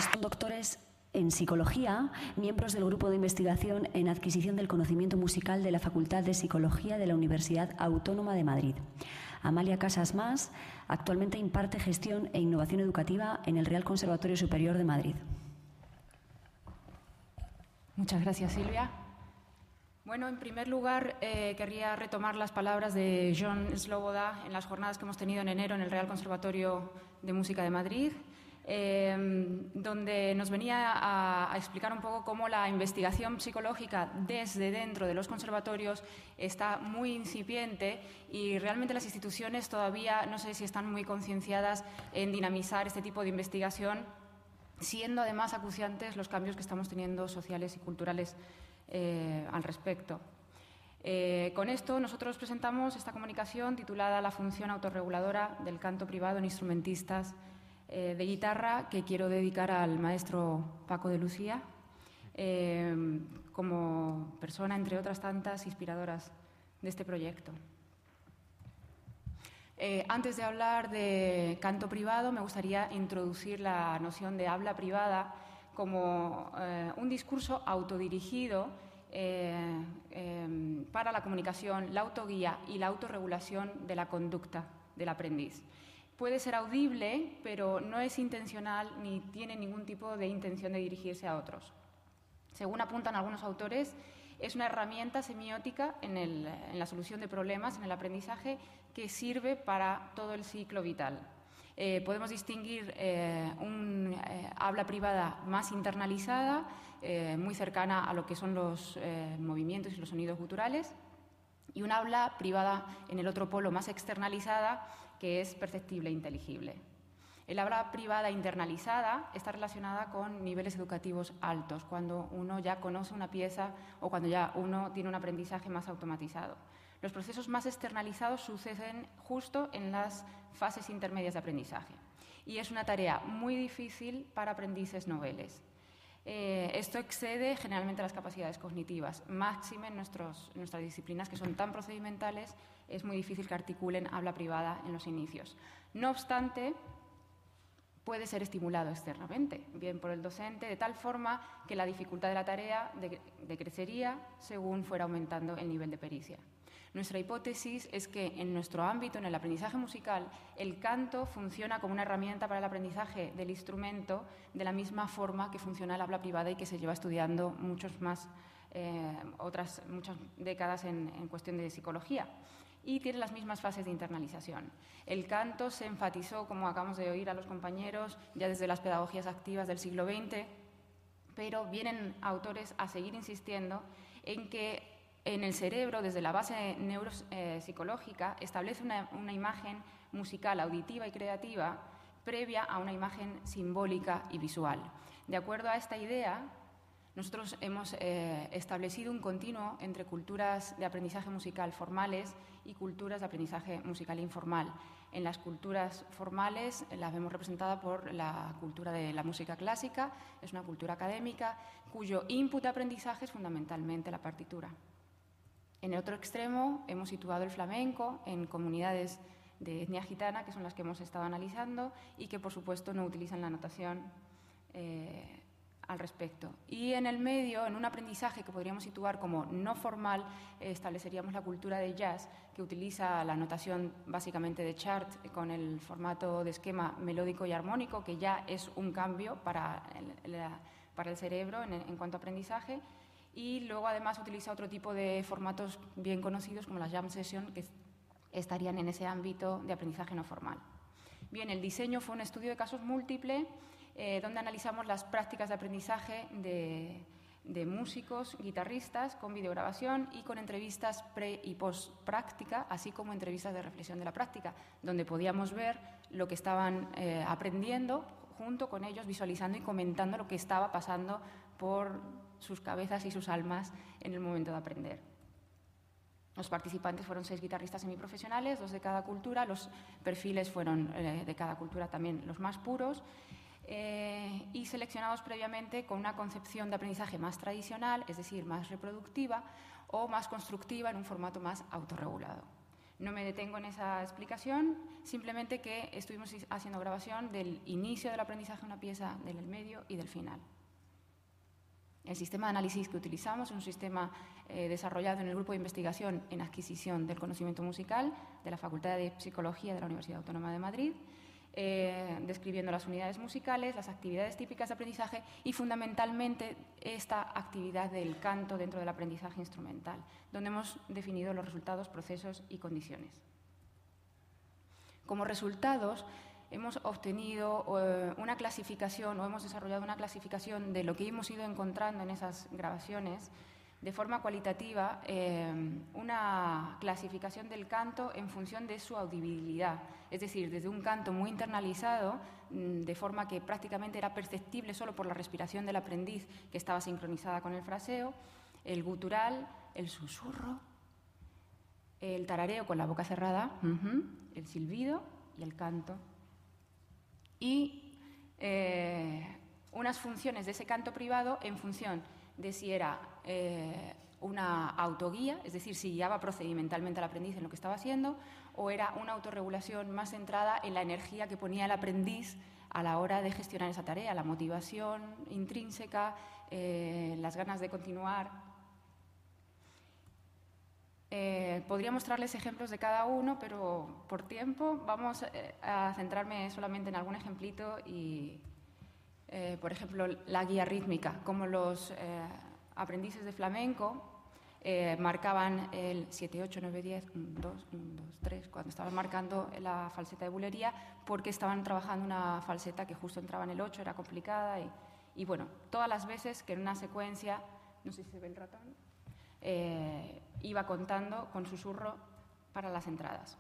Son doctores en psicología, miembros del grupo de investigación en adquisición del conocimiento musical de la Facultad de Psicología de la Universidad Autónoma de Madrid. Amalia Casas Mas actualmente imparte gestión e innovación educativa en el Real Conservatorio Superior de Madrid. Muchas gracias, Silvia. Bueno, en primer lugar, querría retomar las palabras de John Sloboda en las jornadas que hemos tenido en enero en el Real Conservatorio de Música de Madrid, donde nos venía a explicar un poco cómo la investigación psicológica desde dentro de los conservatorios está muy incipiente y realmente las instituciones todavía no sé si están muy concienciadas en dinamizar este tipo de investigación, siendo además acuciantes los cambios que estamos teniendo sociales y culturales al respecto. Con esto nosotros presentamos esta comunicación titulada La función autorreguladora del canto privado en instrumentistas de guitarra, que quiero dedicar al maestro Paco de Lucía, como persona, entre otras tantas, inspiradoras de este proyecto. Antes de hablar de canto privado, me gustaría introducir la noción de habla privada como un discurso autodirigido para la comunicación, la autoguía y la autorregulación de la conducta del aprendiz. Puede ser audible, pero no es intencional ni tiene ningún tipo de intención de dirigirse a otros. Según apuntan algunos autores, es una herramienta semiótica en la solución de problemas, en el aprendizaje, que sirve para todo el ciclo vital. Podemos distinguir un habla privada más internalizada, muy cercana a lo que son los movimientos y los sonidos guturales, y un habla privada en el otro polo más externalizada, que es perceptible e inteligible. El habla privada internalizada está relacionada con niveles educativos altos, cuando uno ya conoce una pieza o cuando ya uno tiene un aprendizaje más automatizado. Los procesos más externalizados suceden justo en las fases intermedias de aprendizaje y es una tarea muy difícil para aprendices noveles. Esto excede generalmente las capacidades cognitivas. Máxime en nuestras disciplinas, que son tan procedimentales, es muy difícil que articulen habla privada en los inicios. No obstante, puede ser estimulado externamente, bien por el docente, de tal forma que la dificultad de la tarea decrecería según fuera aumentando el nivel de pericia. Nuestra hipótesis es que en nuestro ámbito, en el aprendizaje musical, el canto funciona como una herramienta para el aprendizaje del instrumento de la misma forma que funciona el habla privada y que se lleva estudiando muchas décadas en cuestión de psicología. Y tiene las mismas fases de internalización. El canto se enfatizó, como acabamos de oír a los compañeros, ya desde las pedagogías activas del siglo XX, pero vienen autores a seguir insistiendo en que en el cerebro, desde la base neuropsicológica, establece una imagen musical, auditiva y creativa previa a una imagen simbólica y visual. De acuerdo a esta idea, nosotros hemos establecido un continuo entre culturas de aprendizaje musical formales y culturas de aprendizaje musical informal. En las culturas formales las vemos representadas por la cultura de la música clásica, es una cultura académica cuyo input de aprendizaje es fundamentalmente la partitura. En el otro extremo hemos situado el flamenco en comunidades de etnia gitana, que son las que hemos estado analizando y que, por supuesto, no utilizan la notación al respecto. Y en el medio, en un aprendizaje que podríamos situar como no formal, estableceríamos la cultura de jazz, que utiliza la notación básicamente de chart con el formato de esquema melódico y armónico, que ya es un cambio para el cerebro en cuanto a aprendizaje. Y luego, además, utiliza otro tipo de formatos bien conocidos, como las jam session, que estarían en ese ámbito de aprendizaje no formal. Bien, el diseño fue un estudio de casos múltiple, donde analizamos las prácticas de aprendizaje de músicos, guitarristas, con videograbación y con entrevistas pre- y post-práctica, así como entrevistas de reflexión de la práctica, donde podíamos ver lo que estaban aprendiendo junto con ellos, visualizando y comentando lo que estaba pasando por sus cabezas y sus almas en el momento de aprender. Los participantes fueron 6 guitarristas semiprofesionales, 2 de cada cultura, los perfiles fueron de cada cultura también los más puros, y seleccionados previamente con una concepción de aprendizaje más tradicional, es decir, más reproductiva o más constructiva en un formato más autorregulado. No me detengo en esa explicación, simplemente que estuvimos haciendo grabación del inicio del aprendizaje de una pieza, del medio y del final. El sistema de análisis que utilizamos es un sistema desarrollado en el grupo de investigación en adquisición del conocimiento musical de la Facultad de Psicología de la Universidad Autónoma de Madrid, describiendo las unidades musicales, las actividades típicas de aprendizaje y fundamentalmente esta actividad del canto dentro del aprendizaje instrumental, donde hemos definido los resultados, procesos y condiciones. Como resultados, hemos obtenido una clasificación o hemos desarrollado una clasificación de lo que hemos ido encontrando en esas grabaciones de forma cualitativa, una clasificación del canto en función de su audibilidad, es decir, desde un canto muy internalizado, de forma que prácticamente era perceptible solo por la respiración del aprendiz que estaba sincronizada con el fraseo, el gutural, el susurro, el tarareo con la boca cerrada, el silbido y el canto. Y unas funciones de ese canto privado en función de si era una autoguía, es decir, si guiaba procedimentalmente al aprendiz en lo que estaba haciendo, o era una autorregulación más centrada en la energía que ponía el aprendiz a la hora de gestionar esa tarea, la motivación intrínseca, las ganas de continuar. Podría mostrarles ejemplos de cada uno, pero por tiempo vamos a centrarme solamente en algún ejemplito y, por ejemplo, la guía rítmica, como los aprendices de flamenco marcaban el 7, 8, 9, 10, 1, 2, 1, 2, 3, cuando estaban marcando la falseta de bulería, porque estaban trabajando una falseta que justo entraba en el 8, era complicada y bueno, todas las veces que en una secuencia, no sé si se ve el ratón, iba contando con susurro para las entradas.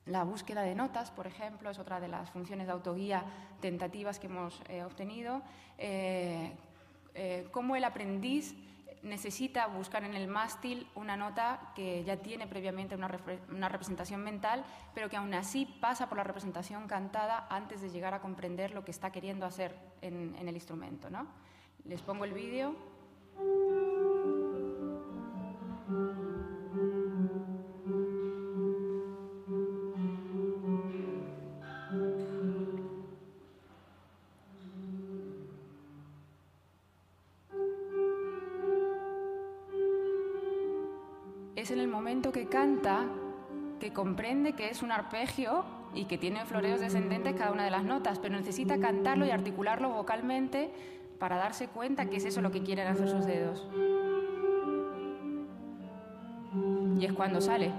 La búsqueda de notas, por ejemplo, es otra de las funciones de autoguía tentativas que hemos obtenido. Cómo el aprendiz necesita buscar en el mástil una nota que ya tiene previamente una representación mental, pero que aún así pasa por la representación cantada antes de llegar a comprender lo que está queriendo hacer en el instrumento, ¿no? Les pongo el vídeo. Es en el momento que canta, que comprende que es un arpegio y que tiene floreos descendentes cada una de las notas, pero necesita cantarlo y articularlo vocalmente para darse cuenta que es eso lo que quieren hacer sus dedos. Y es cuando sale.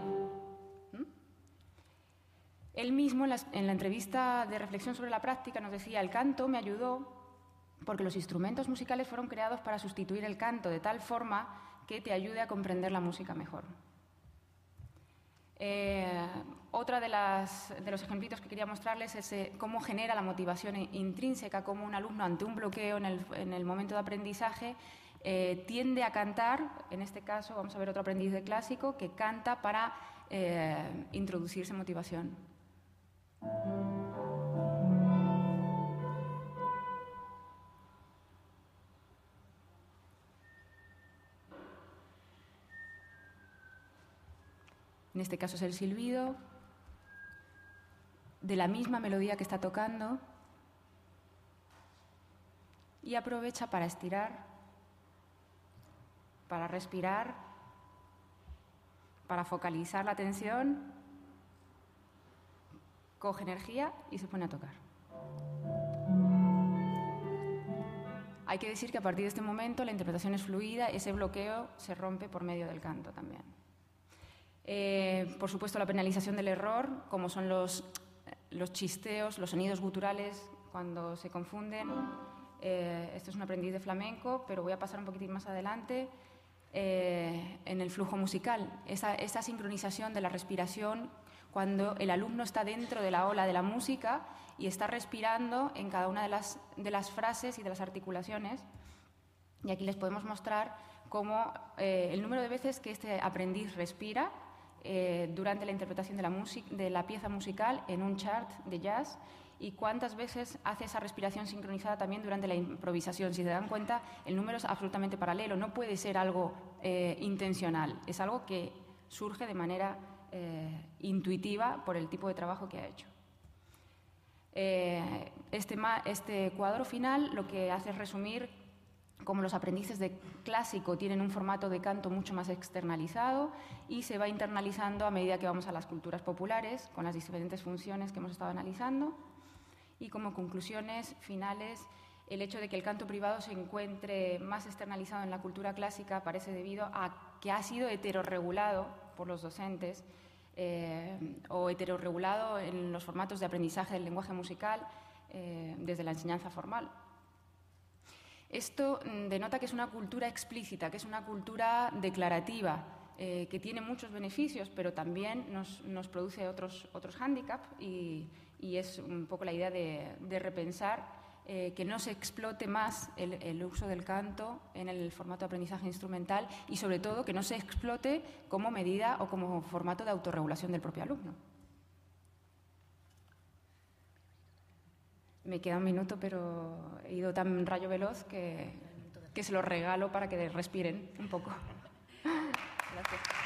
Él mismo, en la entrevista de reflexión sobre la práctica, nos decía: el canto me ayudó porque los instrumentos musicales fueron creados para sustituir el canto de tal forma que te ayude a comprender la música mejor. Otra de los ejemplitos que quería mostrarles es cómo genera la motivación intrínseca, cómo un alumno ante un bloqueo en el momento de aprendizaje tiende a cantar. En este caso vamos a ver otro aprendiz de clásico que canta para introducirse motivación. En este caso es el silbido, de la misma melodía que está tocando, y aprovecha para estirar, para respirar, para focalizar la atención, coge energía y se pone a tocar. Hay que decir que a partir de este momento la interpretación es fluida, ese bloqueo se rompe por medio del canto también. Por supuesto, la penalización del error, como son los chisteos, los sonidos guturales cuando se confunden. Esto es un aprendiz de flamenco, pero voy a pasar un poquitín más adelante. En el flujo musical, esa sincronización de la respiración cuando el alumno está dentro de la ola de la música y está respirando en cada una de las frases y de las articulaciones. Y aquí les podemos mostrar cómo el número de veces que este aprendiz respira durante la interpretación de la pieza musical en un chart de jazz y cuántas veces hace esa respiración sincronizada también durante la improvisación. Si se dan cuenta, el número es absolutamente paralelo, no puede ser algo intencional, es algo que surge de manera intuitiva por el tipo de trabajo que ha hecho. Este cuadro final lo que hace es resumir cómo los aprendices de clásico tienen un formato de canto mucho más externalizado y se va internalizando a medida que vamos a las culturas populares, con las diferentes funciones que hemos estado analizando. Y como conclusiones finales, el hecho de que el canto privado se encuentre más externalizado en la cultura clásica parece debido a que ha sido heterorregulado por los docentes o heterorregulado en los formatos de aprendizaje del lenguaje musical desde la enseñanza formal. Esto denota que es una cultura explícita, que es una cultura declarativa, que tiene muchos beneficios, pero también nos produce otros hándicaps y es un poco la idea de repensar que no se explote más el uso del canto en el formato de aprendizaje instrumental y, sobre todo, que no se explote como medida o como formato de autorregulación del propio alumno. Me queda un minuto, pero he ido tan rayo veloz que se lo regalo para que respiren un poco. Gracias.